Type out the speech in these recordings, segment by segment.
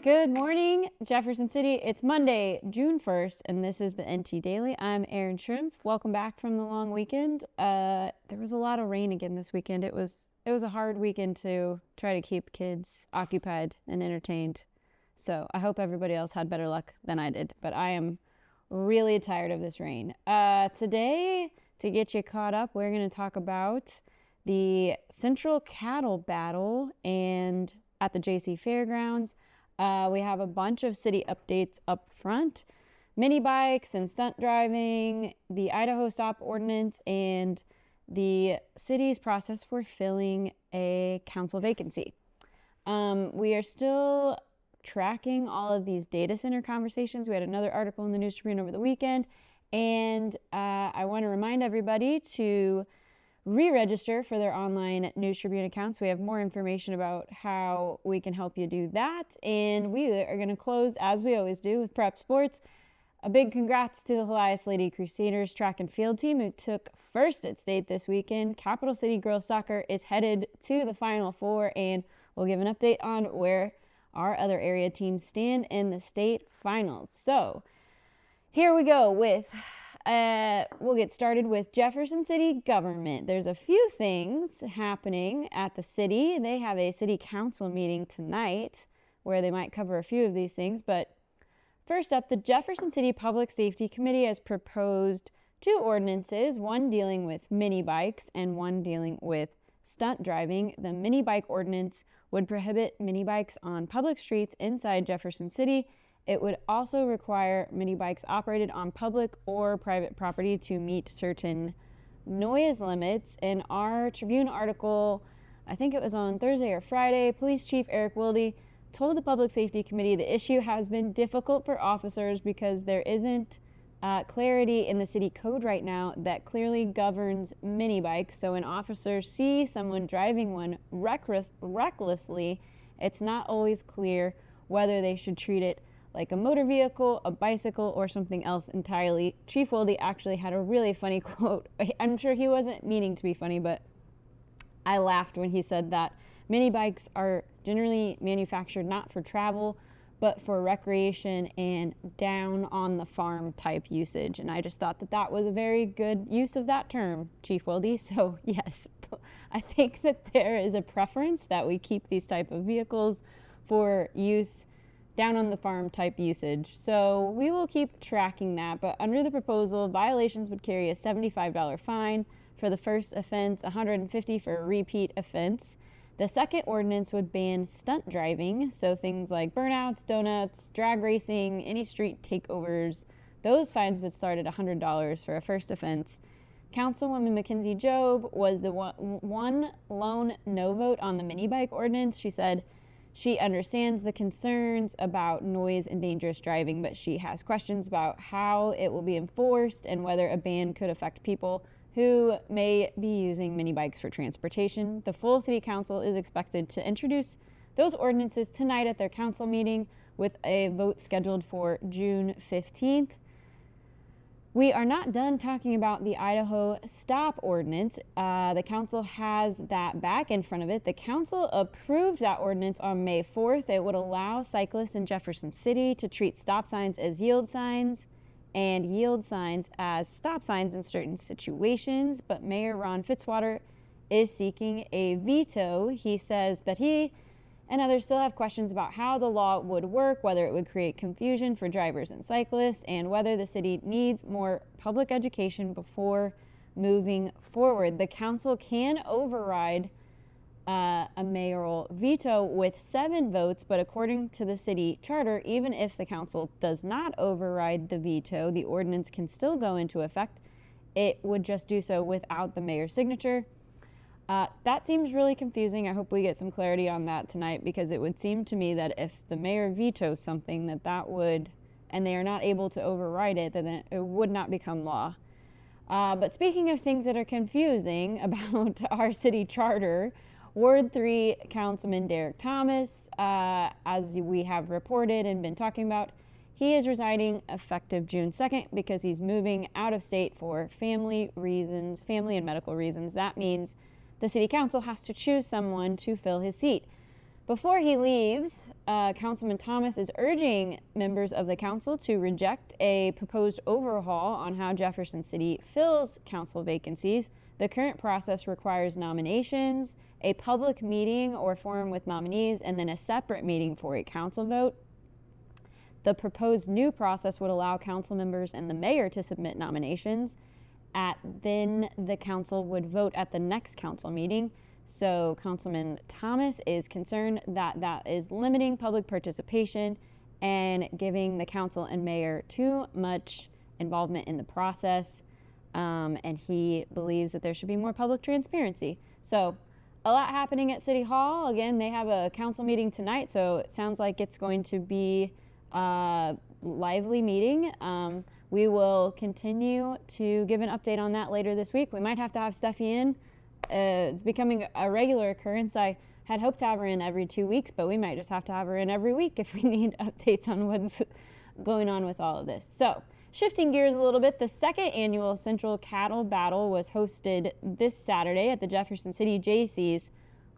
Good morning, Jefferson City. It's Monday, June 1st, and this is the NT Daily. I'm Erin Schrimpf. Welcome back from the long weekend. There was a lot of rain again this weekend. It was a hard weekend to try to keep kids occupied and entertained. So I hope everybody else had better luck than I did, but I am really tired of this rain. Today, to get you caught up, we're going to talk about the Central Cattle Battle and at the JC Fairgrounds. We have a bunch of city updates up front, Minibikes and stunt driving, the Idaho Stop ordinance, and the city's process for filling a council vacancy. We are still tracking all of these data center conversations. We had another article in the News Tribune over the weekend, and I want to remind everybody to re-register for their online News Tribune accounts. We have more information about how we can help you do that. And we are going to close, as we always do, with prep sports. A big congrats to the Helias Lady Crusaders track and field team who took first at state this weekend. Capital City Girls Soccer is headed to the Final Four, and we'll give an update on where our other area teams stand in the state finals. So here we go with we'll get started with Jefferson City government. There's a few things happening at the city. They have a city council meeting tonight where they might cover a few of these things. But first up, the Jefferson City Public Safety Committee has proposed two ordinances, one dealing with mini bikes and one dealing with stunt driving. The mini bike ordinance would prohibit mini bikes on public streets inside Jefferson City. It would also require mini bikes operated on public or private property to meet certain noise limits. In our Tribune article, I think it was on Thursday or Friday, Police Chief Eric Wilde told the Public Safety Committee the issue has been difficult for officers because there isn't clarity in the city code right now that clearly governs mini bikes. So when officers see someone driving one recklessly, it's not always clear whether they should treat it like a motor vehicle, a bicycle, or something else entirely. Chief Wilde actually had a really funny quote. I'm sure he wasn't meaning to be funny, but I laughed when he said that mini bikes are generally manufactured not for travel, but for recreation and down on the farm type usage. And I just thought that that was a very good use of that term, Chief Wilde. So yes, I think that there is a preference that we keep these type of vehicles for use down on the farm type usage. So we will keep tracking that, but under the proposal, violations would carry a $75 fine for the first offense, $150 for a repeat offense. The second ordinance would ban stunt driving, so things like burnouts, donuts, drag racing, any street takeovers. Those fines would start at $100 for a first offense. Councilwoman Mackenzie Job was the one lone no vote on the mini bike ordinance. She said she understands the concerns about noise and dangerous driving, but she has questions about how it will be enforced and whether a ban could affect people who may be using mini bikes for transportation. The full city council is expected to introduce those ordinances tonight at their council meeting with a vote scheduled for June 15th. We are not done talking about the Idaho Stop ordinance. The council has that back in front of it. The council approved that ordinance on May 4th. It would allow cyclists in Jefferson City to treat stop signs as yield signs and yield signs as stop signs in certain situations. But Mayor Ron Fitzwater is seeking a veto. He says that he and others still have questions about how the law would work, whether it would create confusion for drivers and cyclists, and whether the city needs more public education before moving forward. The council can override a mayoral veto with 7 votes, but according to the city charter, even if the council does not override the veto, the ordinance can still go into effect. It would just do so without the mayor's signature. That seems really confusing. I hope we get some clarity on that tonight, because it would seem to me that if the mayor vetoes something, that would, and they are not able to override it, then it would not become law. But speaking of things that are confusing about our city charter, Ward 3 Councilman Derek Thomas, as we have reported and been talking about, he is resigning effective June 2nd because he's moving out of state for family and medical reasons. That means the city council has to choose someone to fill his seat. Before he leaves, Councilman Thomas is urging members of the council to reject a proposed overhaul on how Jefferson City fills council vacancies. The current process requires nominations, a public meeting or forum with nominees, and then a separate meeting for a council vote. The proposed new process would allow council members and the mayor to submit nominations. Then the council would vote at the next council meeting. So Councilman Thomas is concerned that that is limiting public participation and giving the council and mayor too much involvement in the process. And he believes that there should be more public transparency. So a lot happening at City Hall. Again, they have a council meeting tonight, so it sounds like it's going to be a lively meeting. We will continue to give an update on that later this week. We might have to have Steffi in. It's becoming a regular occurrence. I had hoped to have her in every 2 weeks, but we might just have to have her in every week if we need updates on what's going on with all of this. So, shifting gears a little bit, the second annual Central Cattle Battle was hosted this Saturday at the Jefferson City Jaycees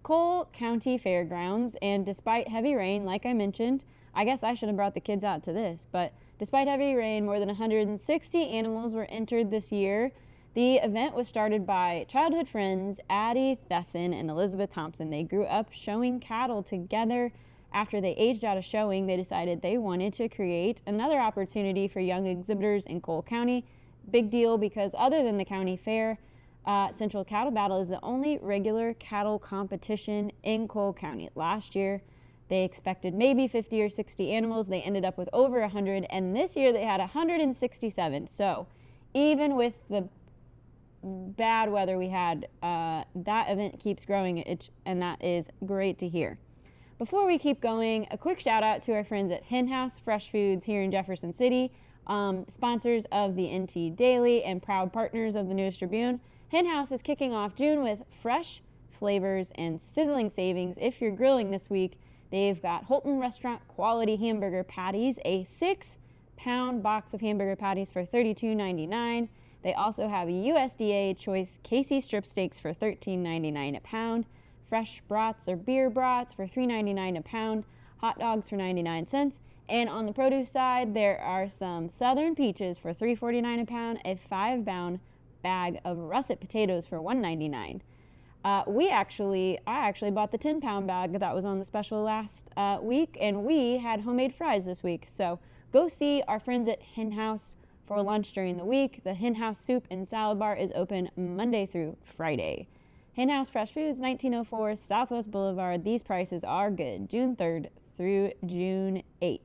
Cole County Fairgrounds, and despite heavy rain, like I mentioned, I guess I should have brought the kids out to this, but despite heavy rain, more than 160 animals were entered this year. The event was started by childhood friends Addie Thesson and Elizabeth Thompson. They grew up showing cattle together. After they aged out of showing, they decided they wanted to create another opportunity for young exhibitors in Cole County. Big deal because other than the county fair, Central Cattle Battle is the only regular cattle competition in Cole County. Last year, they expected maybe 50 or 60 animals. They ended up with over 100, and this year they had 167. So even with the bad weather we had, that event keeps growing, and that is great to hear. Before we keep going, a quick shout out to our friends at Hen House Fresh Foods here in Jefferson City, sponsors of the NT Daily and proud partners of the News Tribune. Hen House is kicking off June with fresh flavors and sizzling savings. If you're grilling this week, they've got Holton Restaurant quality hamburger patties, a 6-pound box of hamburger patties for $32.99. They also have USDA choice KC strip steaks for $13.99 a pound, fresh brats or beer brats for $3.99 a pound, hot dogs for 99 cents. And on the produce side, there are some southern peaches for $3.49 a pound, a 5-pound bag of russet potatoes for $1.99. I actually bought the 10-pound bag that was on the special last week, and we had homemade fries this week. So go see our friends at Hen House for lunch during the week. The Hen House Soup and Salad Bar is open Monday through Friday. Hen House Fresh Foods, 1904 Southwest Boulevard. These prices are good, June 3rd through June 8th.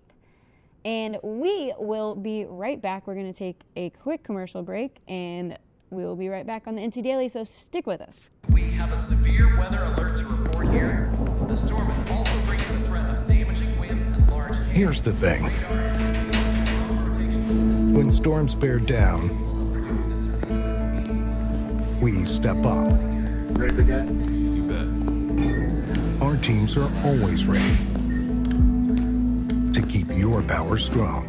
And we will be right back. We're going to take a quick commercial break, and we will be right back on the NT Daily, so stick with us. We have a severe weather alert to report here. The storm is also bringing the threat of damaging winds and large hail. Here's the thing. When storms bear down, we step up. Ready to get? You bet. Our teams are always ready to keep your power strong.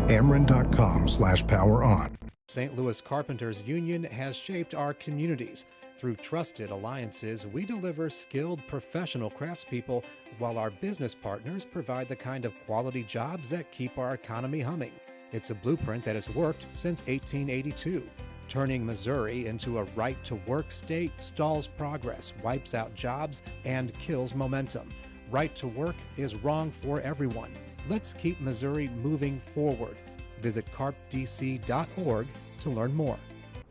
Ameren.com/poweron. St. Louis Carpenters Union has shaped our communities. Through trusted alliances, we deliver skilled professional craftspeople while our business partners provide the kind of quality jobs that keep our economy humming. It's a blueprint that has worked since 1882. Turning Missouri into a right-to-work state stalls progress, wipes out jobs, and kills momentum. Right to work is wrong for everyone. Let's keep Missouri moving forward. Visit carpdc.org to learn more.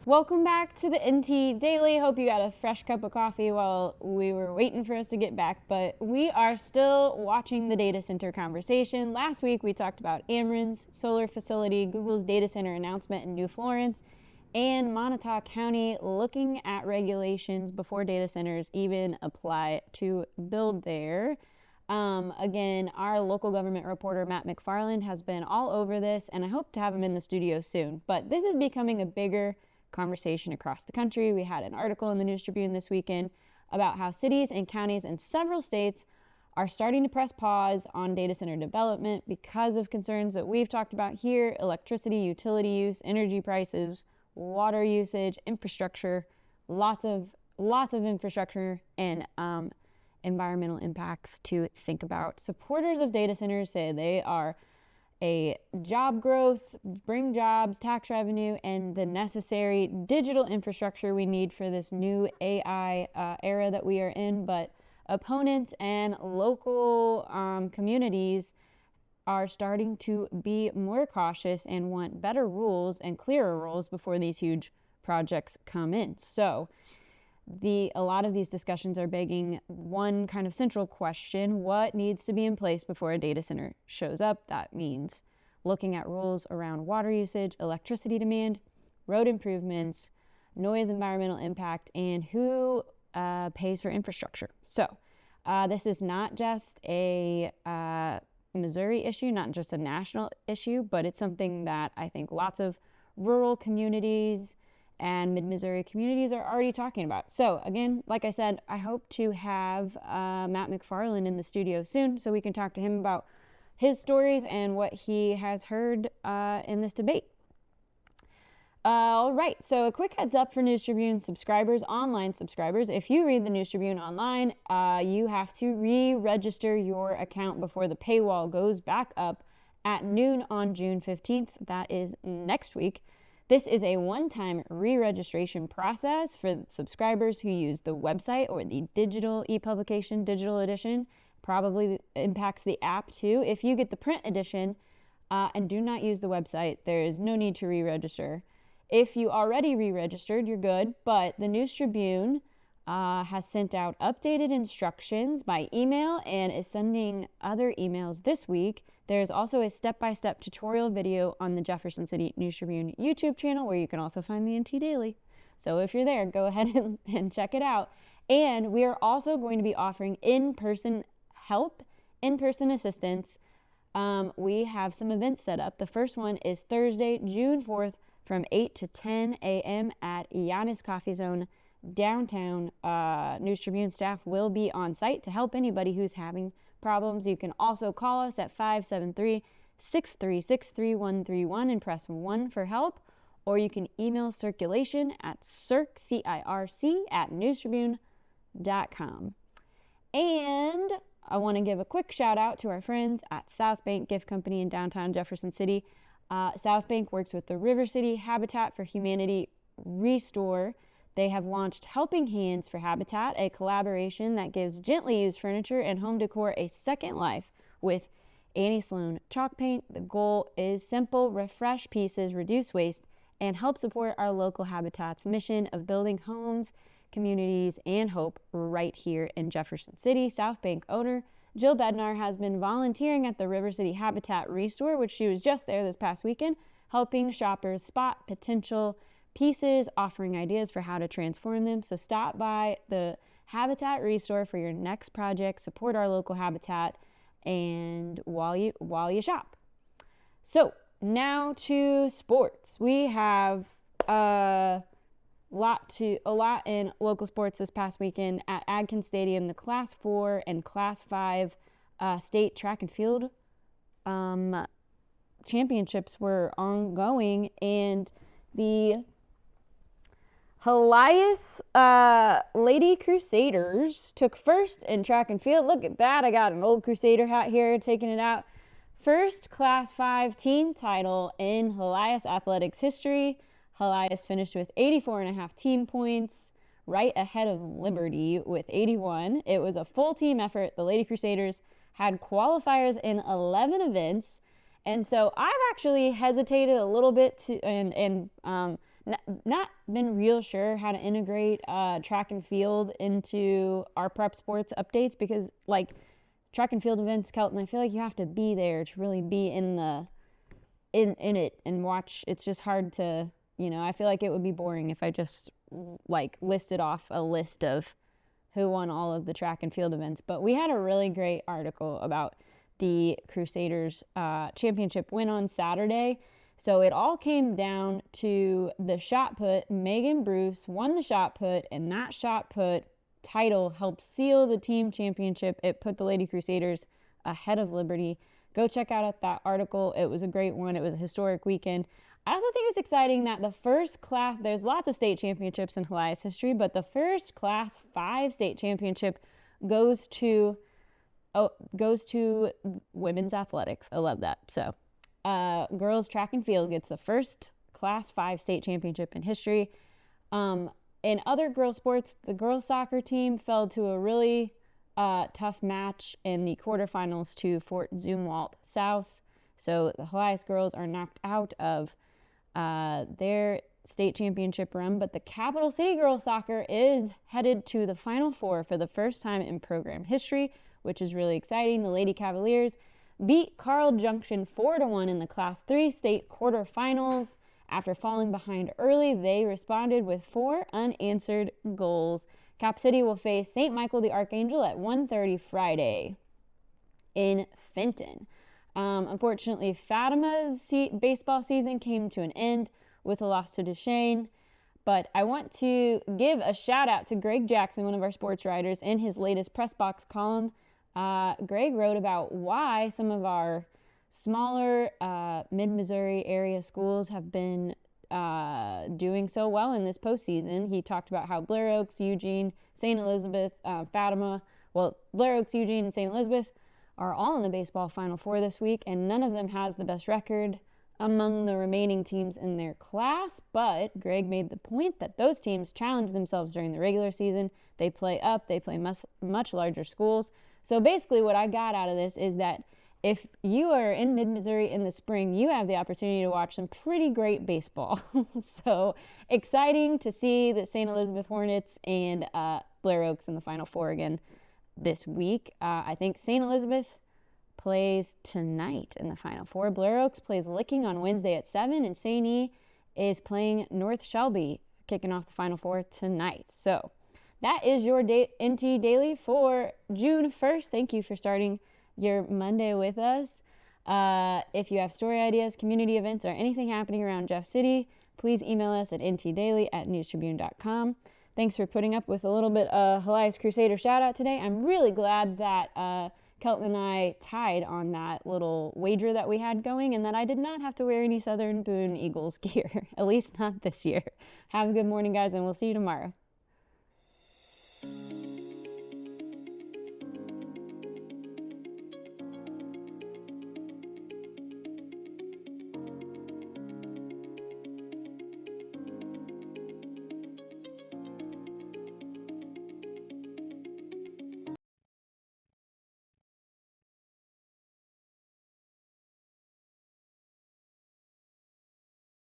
Welcome back to the NT Daily. Hope you got a fresh cup of coffee while we were waiting for us to get back, but we are still watching the data center conversation. Last week we talked about Ameren's solar facility, Google's data center announcement in New Florence, and Montauk County looking at regulations before data centers even apply to build there. Again, our local government reporter, Matt McFarland, has been all over this, and I hope to have him in the studio soon. But this is becoming a bigger conversation across the country. We had an article in the News Tribune this weekend about how cities and counties in several states are starting to press pause on data center development because of concerns that we've talked about here: electricity, utility use, energy prices, water usage, infrastructure, lots of lots of infrastructure and environmental impacts to think about. Supporters of data centers say they are a job growth, bring jobs, tax revenue, and the necessary digital infrastructure we need for this new AI era that we are in. But opponents and local communities are starting to be more cautious and want better rules and clearer rules before these huge projects come in. So a lot of these discussions are begging one kind of central question: what needs to be in place before a data center shows up? That means looking at rules around water usage, electricity demand, road improvements, noise, environmental impact, and who pays for infrastructure. So this is not just a Missouri issue, not just a national issue, but it's something that I think lots of rural communities and mid-Missouri communities are already talking about. So again, like I said, I hope to have Matt McFarland in the studio soon so we can talk to him about his stories and what he has heard in this debate. All right, so a quick heads up for News Tribune subscribers, online subscribers. If you read the News Tribune online, you have to re-register your account before the paywall goes back up at noon on June 15th. That is next week. This is a one-time re-registration process for subscribers who use the website or the digital e-publication, digital edition. Probably impacts the app too. If you get the print edition and do not use the website, there is no need to re-register. If you already re-registered, you're good, but the News Tribune has sent out updated instructions by email and is sending other emails this week. There's also a step-by-step tutorial video on the Jefferson City News Tribune YouTube channel where you can also find the NT Daily. So if you're there, go ahead and check it out. And we are also going to be offering in-person help, in-person assistance. We have some events set up. The first one is Thursday, June 4th from 8 to 10 a.m. at Helias Coffee Zone downtown. News Tribune staff will be on site to help anybody who's having problems. You can also call us at 573-636-3131 and press 1 for help, or you can email circulation at circ@newstribune.com. And I want to give a quick shout out to our friends at South Bank Gift Company in downtown Jefferson City. South Bank works with the River City Habitat for Humanity Restore. They have launched Helping Hands for Habitat, a collaboration that gives gently used furniture and home decor a second life with Annie Sloan chalk paint. The goal is simple: refresh pieces, reduce waste, and help support our local habitat's mission of building homes, communities, and hope right here in Jefferson City. South Bank owner Jill Bednar has been volunteering at the River City Habitat Restore, which she was just there this past weekend, helping shoppers spot potential pieces, offering ideas for how to transform them. So stop by the Habitat Restore for your next project, support our local habitat, and while you shop. So now to sports. We have a lot in local sports this past weekend at Adkins Stadium. The Class 4 and Class 5 state track and field championships were ongoing, and the Helias Lady Crusaders took first in track and field. Look at that. I got an old Crusader hat here, taking it out. First Class 5 team title in Helias athletics history. Helias finished with 84.5 team points, right ahead of Liberty with 81. It was a full team effort. The Lady Crusaders had qualifiers in 11 events. And so I've actually hesitated a little bit to not been real sure how to integrate track and field into our prep sports updates, because like track and field events, Kelton, I feel like you have to be there to really be in it and watch. It's just hard to, I feel like it would be boring if I just like listed off a list of who won all of the track and field events. But we had a really great article about the Crusaders championship win on Saturday. So it all came down to the shot put. Megan Bruce won the shot put, and that shot put title helped seal the team championship. It put the Lady Crusaders ahead of Liberty. Go check out that article. It was a great one. It was a historic weekend. I also think it's exciting that the first class, there's lots of state championships in Helias history, but the first Class 5 state championship goes to women's athletics. I love that. So girls track and field gets the first Class 5 state championship in history. In other girls sports, the girls soccer team fell to a really tough match in the quarterfinals to Fort Zumwalt South. So the Helias girls are knocked out of their state championship run, but the Capital City girls soccer is headed to the Final Four for the first time in program history, which is really exciting. The Lady Cavaliers beat Carl Junction 4-1 in the Class 3 state quarterfinals. After falling behind early, they responded with 4 unanswered goals. Cap City will face St. Michael the Archangel at 1:30 Friday in Fenton. Unfortunately, Fatima's baseball season came to an end with a loss to Duchesne, but I want to give a shout out to Greg Jackson, one of our sports writers, in his latest press box column. Greg wrote about why some of our smaller mid-Missouri area schools have been doing so well in this postseason. He talked about how Blair Oaks, Eugene, St. Elizabeth, Blair Oaks, Eugene, and St. Elizabeth are all in the baseball Final Four this week, and none of them has the best record among the remaining teams in their class. But Greg made the point that those teams challenge themselves during the regular season. They play up, they play much larger schools. So basically what I got out of this is that if you are in mid-Missouri in the spring, you have the opportunity to watch some pretty great baseball. So exciting to see the St. Elizabeth Hornets and Blair Oaks in the Final Four again this week. I think St. Elizabeth plays tonight in the Final Four. Blair Oaks plays Licking on Wednesday at 7, and St. E is playing North Shelby, kicking off the Final Four tonight. So that is your NT Daily for June 1st. Thank you for starting your Monday with us. If you have story ideas, community events, or anything happening around Jeff City, please email us at ntdaily@newstribune.com. Thanks for putting up with a little bit of Helias Crusader shout out today. I'm really glad that Kelton and I tied on that little wager that we had going, and that I did not have to wear any Southern Boone Eagles gear, at least not this year. Have a good morning, guys, and we'll see you tomorrow.